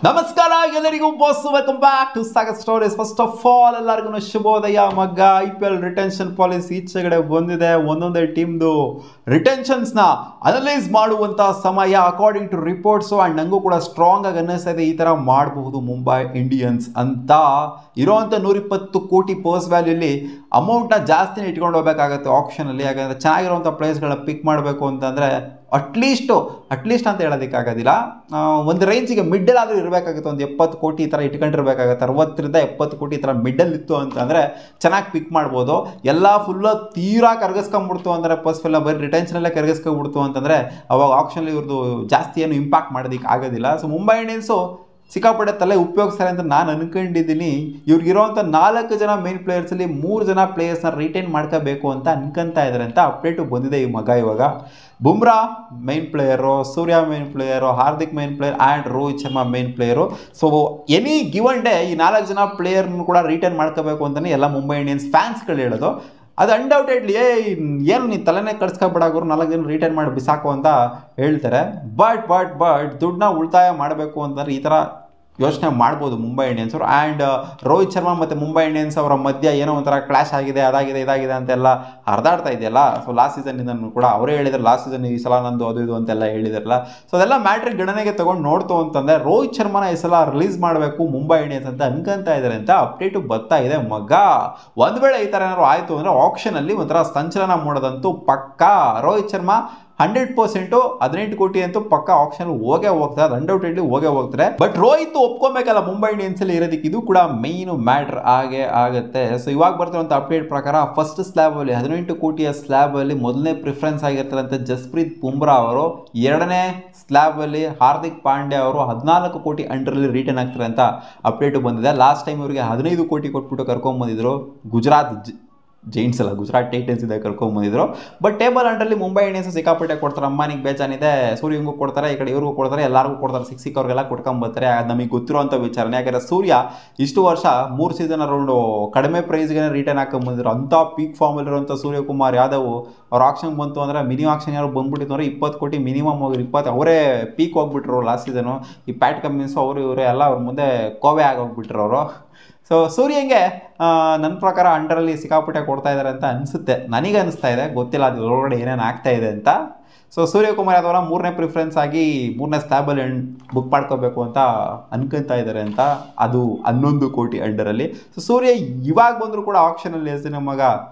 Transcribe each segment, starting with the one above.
ನಮಸ್ಕಾರ ಎಲ್ಲರಿಗೂ boss, welcome back to Sagar stories. First of all ಎಲ್ಲರಿಗೂ ಶುಭೋದಯ. ಮಗ್ಗ IPL ರಿಟೆನ್ಷನ್ ಪಾಲಿಸಿ ಈಚೆಗಡೆ ಬಂದಿದೆ. ಒಂದೊಂದೇ ಟೀಮ್ದು ರಿಟೆನ್ಷನ್ಸ್ನ ಅನಲೈಸ್ ಮಾಡುವಂಥ ಸಮಯ ಅಕಾರ್ಡಿಂಗ್ ಟು ರಿಪೋರ್ಟ್ಸು. ಆ್ಯಂಡ್ ನನಗೂ ಕೂಡ ಸ್ಟ್ರಾಂಗ್ ಆಗಿ ಅನ್ನಿಸ್ತಾ ಇದೆ, ಈ ಥರ ಮಾಡಬಹುದು ಮುಂಬೈ ಇಂಡಿಯನ್ಸ್ ಅಂತ. ಇರೋವಂಥ 120 ಕೋಟಿ ಪರ್ಸ್ ವ್ಯಾಲ್ಯೂಲಿ ಅಮೌಂಟ್ನ ಜಾಸ್ತಿನೇ ಇಟ್ಕೊಂಡು ಹೋಗ್ಬೇಕಾಗತ್ತೆ ಆಪ್ಷನಲ್ಲಿ. ಯಾಕಂದರೆ ಚೆನ್ನಾಗಿರುವಂಥ ಪ್ಲೇಸ್ಗಳನ್ನ ಪಿಕ್ ಮಾಡಬೇಕು ಅಂತಂದರೆ ಅಟ್ಲೀಸ್ಟ್ ಅಂತ ಹೇಳೋದಕ್ಕಾಗೋದಿಲ್ಲ, ಒಂದು ರೇಂಜಿಗೆ ಮಿಡ್ಡಲ್ಲಾದರೂ ಇರಬೇಕಾಗುತ್ತೆ. ಒಂದು 70 ಕೋಟಿ ಈ ಥರ ಇಟ್ಕೊಂಡಿರ್ಬೇಕಾಗತ್ತೆ. 60ರಿಂದ 70 ಕೋಟಿ ಈ ಥರ ಮಿಡ್ಡಲ್ ಇತ್ತು ಅಂತಂದರೆ ಚೆನ್ನಾಗಿ ಪಿಕ್ ಮಾಡ್ಬೋದು. ಎಲ್ಲ ಫುಲ್ಲು ತೀರಾ ಕರಗಿಸ್ಕೊಂಬಿಡ್ತು ಅಂದರೆ ಫಸ್ಟ್ ಬರೀ ರಿಟೆನ್ಷನಲ್ಲೇ ಕರಗಿಸ್ಕೊಂಡ್ಬಿಡ್ತು ಅಂತಂದರೆ ಅವಾಗ ಆಪ್ಷನಲ್ಲಿ ಇವ್ರದ್ದು ಜಾಸ್ತಿ ಏನು ಇಂಪ್ಯಾಕ್ಟ್ ಮಾಡೋದಕ್ಕೆ ಆಗೋದಿಲ್ಲ. ಸೊ ಮುಂಬೈ ಇಂಡಿಯನ್ಸು ಸಿಕ್ಕಾಪಟ್ಟೆ ತಲೆ ಉಪಯೋಗಿಸ್ತಾರೆ ಅಂತ ನಾನು ಅನ್ಕೊಂಡಿದ್ದೀನಿ. ಇವ್ರಿಗಿರೋವಂಥ 4 ಜನ ಮೇನ್ ಪ್ಲೇಯರ್ಸಲ್ಲಿ 3 ಜನ ಪ್ಲೇಯರ್ಸ್ನ ರಿಟೈನ್ ಮಾಡ್ಕೋಬೇಕು ಅಂತ ಅನ್ಕೊಂತಾ ಇದ್ದಾರೆ ಅಂತ ಅಪ್ಡೇಟು ಬಂದಿದೆ ಈ ಮಗ. ಇವಾಗ Bumrah main player, Surya main player, Hardik main player and Rohit Sharma main player. So any given day ಈ 4 ಜನ ಪ್ಲೇಯರ್ನ ಕೂಡ ರಿಟೈನ್ ಮಾಡ್ಕೋಬೇಕು ಅಂತಲೇ ಎಲ್ಲ ಮುಂಬೈ ಇಂಡಿಯನ್ಸ್ ಫ್ಯಾನ್ಸ್ಗಳು ಹೇಳೋದು. ಅದು ಅನ್ಡೌಟೆಡ್ಲಿ ಏನು ನೀನು ತಲೆನೇ ಕಳ್ಸ್ಕೊಬೇಡಾಗೋರು 4 ಜನ ರಿಟೈನ್ ಮಾಡಿ ಬಿಸಾಕು ಅಂತ ಹೇಳ್ತಾರೆ. ಬಟ್ ದುಡ್ಡನ್ನ ಉಳಿತಾಯ ಮಾಡಬೇಕು ಅಂತಂದ್ರೆ ಈ ಥರ ಯೋಚನೆ ಮಾಡ್ಬೋದು ಮುಂಬೈ ಇಂಡಿಯನ್ಸ್ ಅವರು. ಆ್ಯಂಡ್ ರೋಹಿತ್ ಶರ್ಮಾ ಮತ್ತು ಮುಂಬೈ ಇಂಡಿಯನ್ಸ್ ಅವರ ಮಧ್ಯೆ ಏನೋ ಒಂಥರ ಕ್ಲಾಶ್ ಆಗಿದೆ, ಅದಾಗಿದೆ ಇದಾಗಿದೆ ಅಂತೆಲ್ಲ ಹರಿದಾಡ್ತಾ ಇದೆಯಲ್ಲ. ಸೊ ಲಾಸ್ಟ್ ಸೀಸನ್ನಿಂದನೂ ಕೂಡ ಅವರೇ ಹೇಳಿದ್ರು, ಲಾಸ್ಟ್ ಸೀಸನ್ ಈ ಸಲ ನಂದು ಅದು ಇದು ಅಂತೆಲ್ಲ ಹೇಳಿದಾರಲ್ಲ. ಸೊ ಅದೆಲ್ಲ ಮ್ಯಾಟ್ರಿ ಗಣನೆಗೆ ತೊಗೊಂಡು ನೋಡ್ತು ಅಂತಂದರೆ ರೋಹಿತ್ ಶರ್ಮಾನ ಈ ಸಲ ರಿಲೀಸ್ ಮಾಡಬೇಕು ಮುಂಬೈ ಇಂಡಿಯನ್ಸ್ ಅಂತ ಅನ್ಕೊಂತಾ ಇದ್ದಾರೆ ಅಂತ ಅಪ್ಡೇಟು ಬರ್ತಾ ಇದೆ ಮಗ. ಒಂದು ವೇಳೆ ಈ ಥರ ಏನಾದ್ರು ಆಯಿತು ಅಂದರೆ ಆಪ್ಷನಲ್ಲಿ ಒಂಥರ ಸಂಚಲನ ಮಾಡೋದಂತೂ ಪಕ್ಕಾ. ರೋಹಿತ್ ಶರ್ಮಾ 100% 18 ಕೋಟಿ ಅಂತೂ ಪಕ್ಕ ಆಪ್ಷನ್ ಹೋಗೇ ಹೋಗ್ತಾರೆ, ಅದು ಅನ್ಡೌಟೆಡ್ಲಿ ಹೋಗೇ ಹೋಗ್ತಾರೆ. ಬಟ್ ರೋಹಿತ್ ಒಪ್ಕೊಬೇಕಲ್ಲ ಮುಂಬೈ ಇಂಡಿಯನ್ಸ್ ಅಲ್ಲಿ ಇರೋದಕ್ಕೆ, ಇದು ಕೂಡ ಮೇನ್ ಮ್ಯಾಟ್ರ್ ಆಗೇ ಆಗುತ್ತೆ. ಸೊ ಇವಾಗ ಬರ್ತಿರುವಂಥ ಅಪ್ಡೇಟ್ ಪ್ರಕಾರ ಫಸ್ಟ್ ಸ್ಲ್ಯಾಬ್ ಅಲ್ಲಿ 18 ಕೋಟಿಯ ಸ್ಲ್ಯಾಬ್ ಅಲ್ಲಿ ಮೊದಲನೇ ಪ್ರಿಫರೆನ್ಸ್ ಆಗಿರ್ತಾರಂತೆ ಜಸ್ಪ್ರೀತ್ ಬುಮ್ರಾ ಅವರು. ಎರಡನೇ ಸ್ಲ್ಯಾಬ್ ಅಲ್ಲಿ ಹಾರ್ದಿಕ್ ಪಾಂಡ್ಯ ಅವರು 14 ಕೋಟಿ ಅಂಡರಲ್ಲಿ ರಿಟರ್ನ್ ಆಗ್ತಾರೆ ಅಂತ ಅಪ್ಡೇಟು ಬಂದಿದೆ. ಲಾಸ್ಟ್ ಟೈಮ್ ಇವರಿಗೆ 15 ಕೋಟಿ ಕೊಟ್ಬಿಟ್ಟು ಕರ್ಕೊಂಡ್ಬಂದಿದ್ರು ಗುಜರಾತ್ ಜೈಂಟ್ಸ್ ಅಲ್ಲ, ಗುಜರಾತ್ ಟೈಟನ್ಸ್ ಇದೆ ಕರ್ಕೊಂಡ್ಬಂದಿದ್ರು. ಬಟ್ ಟೇಬಲ್ ಅಂಡರಲ್ಲಿ ಮುಂಬೈ ಇಂಡಿಯನ್ಸ್ ಸಿಕ್ಕಾಪಟ್ಟೆ ಕೊಡ್ತಾರೆ. ಅಂಬಾನಿಗೆ ಬೇಜಾನಿದೆ, ಸೂರ್ಯಂಗೂ ಕೊಡ್ತಾರೆ, ಈ ಕಡೆ ಇವ್ರಿಗೂ ಕೊಡ್ತಾರೆ, ಎಲ್ಲರಿಗೂ ಕೊಡ್ತಾರೆ, ಸಿಕ್ಕಿವ್ರಿಗೆಲ್ಲ ಕೊಟ್ಕೊಂಬರ್ತಾರೆ. ಅದು ನಮಗೆ ಗೊತ್ತಿರೋಂಥ ವಿಚಾರನೆ. ಯಾಕಂದರೆ ಸೂರ್ಯ ಇಷ್ಟು ವರ್ಷ 3 ಸೀಸನ್ ಅರೌಂಡು ಕಡಿಮೆ ಪ್ರೈಸ್ಗೆ ರಿಟರ್ನ್ ಹಾಕೊಂಡ್ಬಂದಿದ್ರು. ಅಂಥ ಪೀಕ್ ಫಾರ್ಮಲ್ಲಿರುವಂಥ ಸೂರ್ಯಕುಮಾರ್ ಯಾದವ್ ಅವ್ರ ಆಕ್ಷನ್ ಬಂತು ಅಂದರೆ ಮಿನಿಮಮ್ ಆಕ್ಷನ್ ಯಾರು ಬಂದ್ಬಿಟ್ಟಿತ್ತು ಅಂದರೆ 20 ಕೋಟಿ ಮಿನಿಮಮ್ ಹೋಗಿ 20 ಅವರೇ ಪೀಕ್ ಹೋಗ್ಬಿಟ್ರು ಲಾಸ್ಟ್ ಸೀಸನು. ಈ ಪ್ಯಾಟ್ ಕಮಿನ್ಸು ಅವರು ಇವರು ಎಲ್ಲ ಅವ್ರ ಮುಂದೆ ಕೋವೆ ಆಗೋಗ್ಬಿಟ್ರು ಅವರು. ಸೊ ಸೂರ್ಯಂಗೆ ನನ್ನ ಪ್ರಕಾರ ಅಂಡರಲ್ಲಿ ಸಿಕ್ಕಾಪಟ್ಟೆ ಕೊಡ್ತಾ ಇದ್ದಾರೆ ಅಂತ ಅನಿಸುತ್ತೆ, ನನಗೆ ಅನಿಸ್ತಾ ಇದೆ, ಗೊತ್ತಿಲ್ಲ ಅದು ಒಳಗಡೆ ಏನೇನು ಆಗ್ತಾ ಇದೆ ಅಂತ. ಸೊ ಸೂರ್ಯಕುಮಾರ್ ಯಾದವ್ನ 3ನೇ ಪ್ರಿಫರೆನ್ಸ್ ಆಗಿ 3ನೇ ಸ್ಲ್ಯಾಬಲ್ಲಿ ಬುಕ್ ಮಾಡ್ಕೋಬೇಕು ಅಂತ ಅನ್ಕೊತಾ ಇದ್ದಾರೆ ಅಂತ. ಅದು 11 ಕೋಟಿ ಅಂಡರಲ್ಲಿ. ಸೊ ಸೂರ್ಯ ಇವಾಗ ಬಂದರೂ ಕೂಡ ಆಪ್ಷನಲ್ಲಿ ಎಸ್ ಮಗ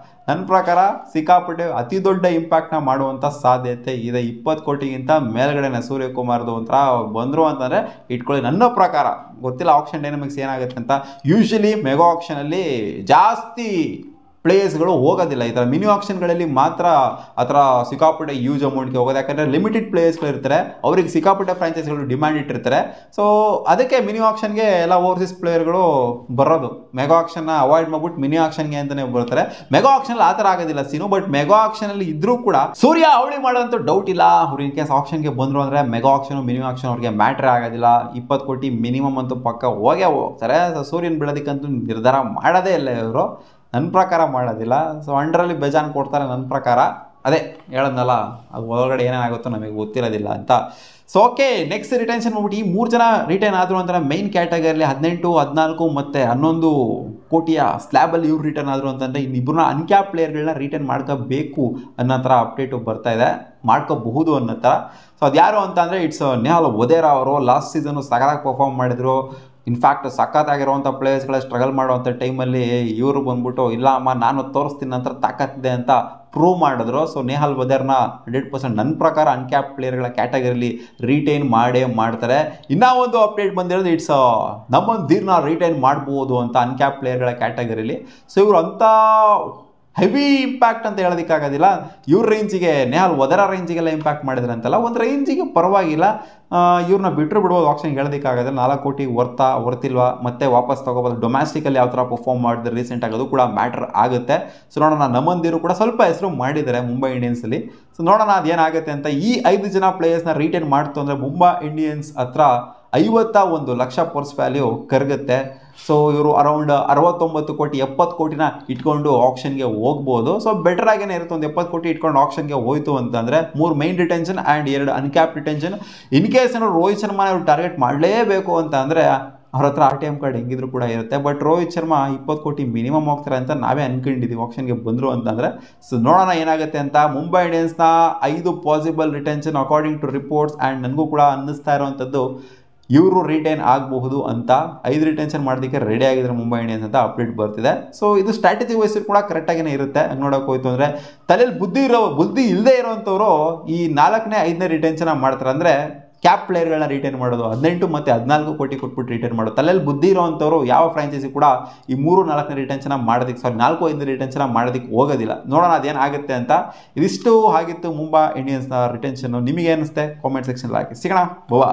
ನನ್ನ ಪ್ರಕಾರ ಸಿಕ್ಕಾಪಟ್ಟೆ ಅತಿ ದೊಡ್ಡ ಇಂಪ್ಯಾಕ್ಟ್ನ ಮಾಡುವಂಥ ಸಾಧ್ಯತೆ ಇದೆ. 20 ಕೋಟಿಗಿಂತ ಮೇಲ್ಗಡೆನೆ ಸೂರ್ಯಕುಮಾರ್ದು ಒಂಥರ ಬಂದರು ಅಂತಂದರೆ ಇಟ್ಕೊಳ್ಳಿ. ನನ್ನ ಪ್ರಕಾರ ಗೊತ್ತಿಲ್ಲ ಆಪ್ಷನ್ ಡೈನಮಿಕ್ಸ್ ಏನಾಗುತ್ತೆ ಅಂತ. ಯೂಶ್ವಲಿ ಮೆಗಾ ಆಪ್ಷನಲ್ಲಿ ಜಾಸ್ತಿ ಪ್ಲೇಯರ್ಸ್ಗಳು ಹೋಗೋದಿಲ್ಲ, ಈ ಥರ ಮಿನಿ ಆಪ್ಷನ್ಗಳಲ್ಲಿ ಮಾತ್ರ ಆ ಥರ ಸಿಕ್ಕಾಪಟ್ಟೆ ಯೂಸ್ ಅಮೌಂಟ್ಗೆ ಹೋಗೋದು. ಯಾಕಂದರೆ ಲಿಮಿಟೆಡ್ ಪ್ಲೇಯರ್ಸ್ಗಳು ಇರ್ತಾರೆ, ಅವ್ರಿಗೆ ಸಿಕ್ಕಾಪಟ್ಟೆ ಫ್ರಾಂಚೈಸಿಗಳು ಡಿಮ್ಯಾಂಡ್ ಇಟ್ಟಿರ್ತಾರೆ. ಸೊ ಅದಕ್ಕೆ ಮಿನಿ ಆಪ್ಷನ್ಗೆ ಎಲ್ಲ ಓವರ್ಸೀಸ್ ಪ್ಲೇಯರ್ಗಳು ಬರೋದು. ಮೆಗಾ ಆಪ್ಷನ್ನ ಅವಾಯ್ಡ್ ಮಾಡ್ಬಿಟ್ಟು ಮಿನಿ ಆಪ್ಷನ್ಗೆ ಅಂತಲೇ ಬರ್ತಾರೆ. ಮೆಗಾ ಆಪ್ಷನಲ್ಲಿ ಆ ಥರ ಆಗೋದಿಲ್ಲ ಸೀನು. ಬಟ್ ಮೆಗಾ ಆಪ್ಷನಲ್ಲಿ ಇದ್ರೂ ಕೂಡ ಸೂರ್ಯ ಅವಳಿ ಮಾಡೋಂಥ ಡೌಟ್ ಇಲ್ಲ. ಅವ್ರು ಇನ್ ಕೇಸ್ ಆಪ್ಷನ್ಗೆ ಬಂದರು ಅಂದರೆ ಮೆಗಾ ಆಪ್ಷನು ಮಿನಿ ಆಪ್ಷನ್ ಅವ್ರಿಗೆ ಮ್ಯಾಟ್ರೇ ಆಗೋದಿಲ್ಲ. 20 ಕೋಟಿ ಮಿನಿಮಮ್ ಅಂತೂ ಪಕ್ಕ ಹೋಗೇ ಹೋಗ್ತಾರೆ. ಸೊ ಸೂರ್ಯನ ಬಿಡೋದಕ್ಕಂತೂ ನಿರ್ಧಾರ ಮಾಡೋದೇ ಇಲ್ಲ ಇವರು, ನನ್ನ ಪ್ರಕಾರ ಮಾಡೋದಿಲ್ಲ. ಸೊ ಅಂಡರಲ್ಲಿ ಬೇಜಾನ್ ಕೊಡ್ತಾರೆ ನನ್ನ ಪ್ರಕಾರ. ಅದೇ ಹೇಳದ್ನಲ್ಲ, ಅದು ಒಳಗಡೆ ಏನೇನಾಗುತ್ತೋ ನಮಗೆ ಗೊತ್ತಿರೋದಿಲ್ಲ ಅಂತ. ಸೊ ಓಕೆ, ನೆಕ್ಸ್ಟ್ ರಿಟೆನ್ಷನ್ ಮಾಡ್ಬಿಟ್ಟು ಈ 3 ಜನ ರಿಟೈನ್ ಆದರು ಅಂತಾರೆ ಮೈನ್ ಕ್ಯಾಟಗರಿಯಲ್ಲಿ 18, 14 ಮತ್ತು 11 ಕೋಟಿಯ ಸ್ಲ್ಯಾಬಲ್ಲಿ ಇವ್ರು ರಿಟರ್ನ್ ಆದರು ಅಂತಂದರೆ ಇನ್ನಿಬ್ಬರನ್ನ ಅನ್ಕ್ಯಾಪ್ ಪ್ಲೇಯರ್ಗಳನ್ನ ರಿಟರ್ನ್ ಮಾಡ್ಕೋಬೇಕು ಅನ್ನೋ ಥರ ಅಪ್ಡೇಟು ಬರ್ತಾ ಇದೆ, ಮಾಡ್ಕೋಬಹುದು ಅನ್ನೋ ಥರ. ಸೊ ಅದು ಯಾರು ಅಂತ ಅಂದರೆ ಇಟ್ಸ್ ನೆಹಾಲ್ ವಧೇರಾ ಅವರು. ಲಾಸ್ಟ್ ಸೀಸನ್ನು ಸಗದಾಗಿ ಪರ್ಫಾರ್ಮ್ ಮಾಡಿದರು. ಇನ್ಫ್ಯಾಕ್ಟ್ ಸಖತ್ತಾಗಿರುವಂಥ ಪ್ಲೇಯರ್ಸ್ಗಳ ಸ್ಟ್ರಗಲ್ ಮಾಡುವಂಥ ಟೈಮಲ್ಲಿ ಇವರು ಬಂದ್ಬಿಟ್ಟು ಇಲ್ಲ ಅಮ್ಮ ನಾನು ತೋರಿಸ್ತೀನಿ ನಂತರ ತಾಕತ್ತಿದೆ ಅಂತ ಪ್ರೂವ್ ಮಾಡಿದ್ರು. ಸೊ ನೆಹಾಲ್ ವಧೇರ್ನ 100% ನನ್ನ ಪ್ರಕಾರ ಅನ್ಕ್ಯಾಪ್ ಪ್ಲೇಯರ್ಗಳ ಕ್ಯಾಟಗರಿಲಿ ರಿಟೈನ್ ಮಾಡೇ ಮಾಡ್ತಾರೆ. ಇನ್ನೂ ಒಂದು ಅಪ್ಡೇಟ್ ಬಂದಿರೋದು ಇಟ್ಸ್ ನಮ್ಮನ್ ಧೀರ್ನ ರಿಟೈನ್ ಮಾಡ್ಬೋದು ಅಂತ ಅನ್ಕ್ಯಾಪ್ ಪ್ಲೇಯರ್ಗಳ ಕ್ಯಾಟಗರಿಲಿ. ಸೊ ಇವರು ಅಂಥ ಹೆವಿ ಇಂಪ್ಯಾಕ್ಟ್ ಅಂತ ಹೇಳೋದಕ್ಕಾಗೋದಿಲ್ಲ. ಇವ್ರ ರೇಂಜಿಗೆ ನೆಹಾಲ್ ವಧೇರಾ ರೇಂಜಿಗೆಲ್ಲ ಇಂಪ್ಯಾಕ್ಟ್ ಮಾಡಿದ್ರೆ ಅಂತಲ್ಲ, ಒಂದು ರೇಂಜಿಗೆ ಪರವಾಗಿಲ್ಲ. ಇವ್ರನ್ನ ಬಿಟ್ಟರು ಬಿಡ್ಬೋದು ಆಪ್ಷನ್ಗೆ ಹೇಳೋದಕ್ಕಾಗೋದಿಲ್ಲ. 4 ಕೋಟಿ ವರ್ತಿಲ್ವಾ, ಮತ್ತೆ ವಾಪಸ್ ತೊಗೋಬೋದು. ಡೊಮ್ಯಾಸ್ಟಿಕಲ್ಲಿ ಯಾವ ಥರ ಪರ್ಫಾರ್ಮ್ ಮಾಡಿದ್ರೆ ರೀಸೆಂಟಾಗಿ ಅದು ಕೂಡ ಮ್ಯಾಟ್ರ್ ಆಗುತ್ತೆ. ಸೊ ನೋಡೋಣ, ನಮ್ಮಂದಿರು ಕೂಡ ಸ್ವಲ್ಪ ಹೆಸರು ಮಾಡಿದ್ದಾರೆ ಮುಂಬೈ ಇಂಡಿಯನ್ಸಲ್ಲಿ. ಸೊ ನೋಡೋಣ ಅದೇನಾಗುತ್ತೆ ಅಂತ. ಈ 5 ಜನ ಪ್ಲೇಯರ್ಸ್ನ ರಿಟೈನ್ ಮಾಡ್ತು ಅಂದರೆ ಮುಂಬೈ ಇಂಡಿಯನ್ಸ್ ಹತ್ರ 51 ಲಕ್ಷ ಪರ್ಸ್ ವ್ಯಾಲ್ಯೂ ಕರಗುತ್ತೆ. ಸೊ ಇವರು ಅರೌಂಡ್ 69 ಕೋಟಿ 70 ಕೋಟಿನ ಇಟ್ಕೊಂಡು ಆಪ್ಷನ್ಗೆ ಹೋಗ್ಬೋದು. ಸೊ ಬೆಟರ್ ಆಗೇನೆ ಇರುತ್ತೆ. ಒಂದು 70 ಕೋಟಿ ಇಟ್ಕೊಂಡು ಆಪ್ಷನ್ಗೆ ಹೋಯ್ತು ಅಂತಂದರೆ 3 main retention and 2 uncap retention. In case ಏನಾದ್ರು ರೋಹಿತ್ ಶರ್ಮಾ ಅವರು ಟಾರ್ಗೆಟ್ ಮಾಡಲೇಬೇಕು ಅಂತ ಅಂದರೆ ಅವ್ರ ಹತ್ರ RTM ಕಾರ್ಡ್ ಹೆಂಗಿದ್ರು ಕೂಡ ಇರುತ್ತೆ. ಬಟ್ ರೋಹಿತ್ ಶರ್ಮಾ 20 ಕೋಟಿ ಮಿನಿಮಮ್ ಹೋಗ್ತಾರೆ ಅಂತ ನಾವೇ ಅನ್ಕೊಂಡಿದ್ದೀವಿ ಆಪ್ಷನ್ಗೆ ಬಂದರು ಅಂತಂದರೆ. ಸೊ ನೋಡೋಣ ಏನಾಗುತ್ತೆ ಅಂತ. ಮುಂಬೈ ಇಂಡಿಯನ್ಸ್ನ 5 possible retention according to reports and ನನಗೂ ಕೂಡ ಅನ್ನಿಸ್ತಾ ಇರೋವಂಥದ್ದು ಇವರು ರಿಟೈನ್ ಆಗಬಹುದು ಅಂತ. 5 ರಿಟೆನ್ಷನ್ ಮಾಡೋದಕ್ಕೆ ರೆಡಿ ಆಗಿದ್ದಾರೆ ಮುಂಬೈ ಇಂಡಿಯನ್ಸ್ ಅಂತ ಅಪ್ಡೇಟ್ ಬರ್ತಿದೆ. ಸೊ ಇದು ಸ್ಟ್ರಾಟಜಿ ವೈಸ್ ಕೂಡ ಕರೆಕ್ಟಾಗೇ ಇರುತ್ತೆ. ಹಂಗೆ ನೋಡೋಕೆ ಹೋಯ್ತು ಅಂದರೆ ತಲೆಯಲ್ಲಿ ಬುದ್ಧಿ ಇಲ್ಲದೆ ಇರೋವಂಥವ್ರು ಈ 4ನೇ 5ನೇ ರಿಟೆನ್ಷನ್ ಮಾಡ್ತಾರೆ. ಅಂದರೆ ಕ್ಯಾಪ್ ಪ್ಲೇಯರ್ಗಳನ್ನ ರಿಟೈನ್ ಮಾಡೋದು 18 ಮತ್ತು 14 ಕೋಟಿ ಕೊಟ್ಬಿಟ್ಟು ರಿಟೈನ್ ಮಾಡೋದು. ತಲೆಯಲ್ಲಿ ಬುದ್ಧಿ ಇರೋವಂಥವ್ರು ಯಾವ ಫ್ರಾಂಚೈಸಿ ಕೂಡ ಈ 3, 4ನೇ ರಿಟೆನ್ಷನ್ ಮಾಡೋದಕ್ಕೆ 4, 5 ರಿಟೆನ್ಷನ್ ಮಾಡೋದಕ್ಕೆ ಹೋಗೋದಿಲ್ಲ. ನೋಡೋಣ ಅದೇನಾಗುತ್ತೆ ಅಂತ. ಇದಿಷ್ಟು ಆಗಿತ್ತು ಮುಂಬೈ ಇಂಡಿಯನ್ಸ್ನ ರಿಟೆನ್ಷನ್ನು. ನಿಮಗೆ ಏನಿಸುತ್ತೆ ಕಾಮೆಂಟ್ ಸೆಕ್ಷನ್ ಹಾಕಿ. ಸಿಗೋಣ. ಬೋವಾ.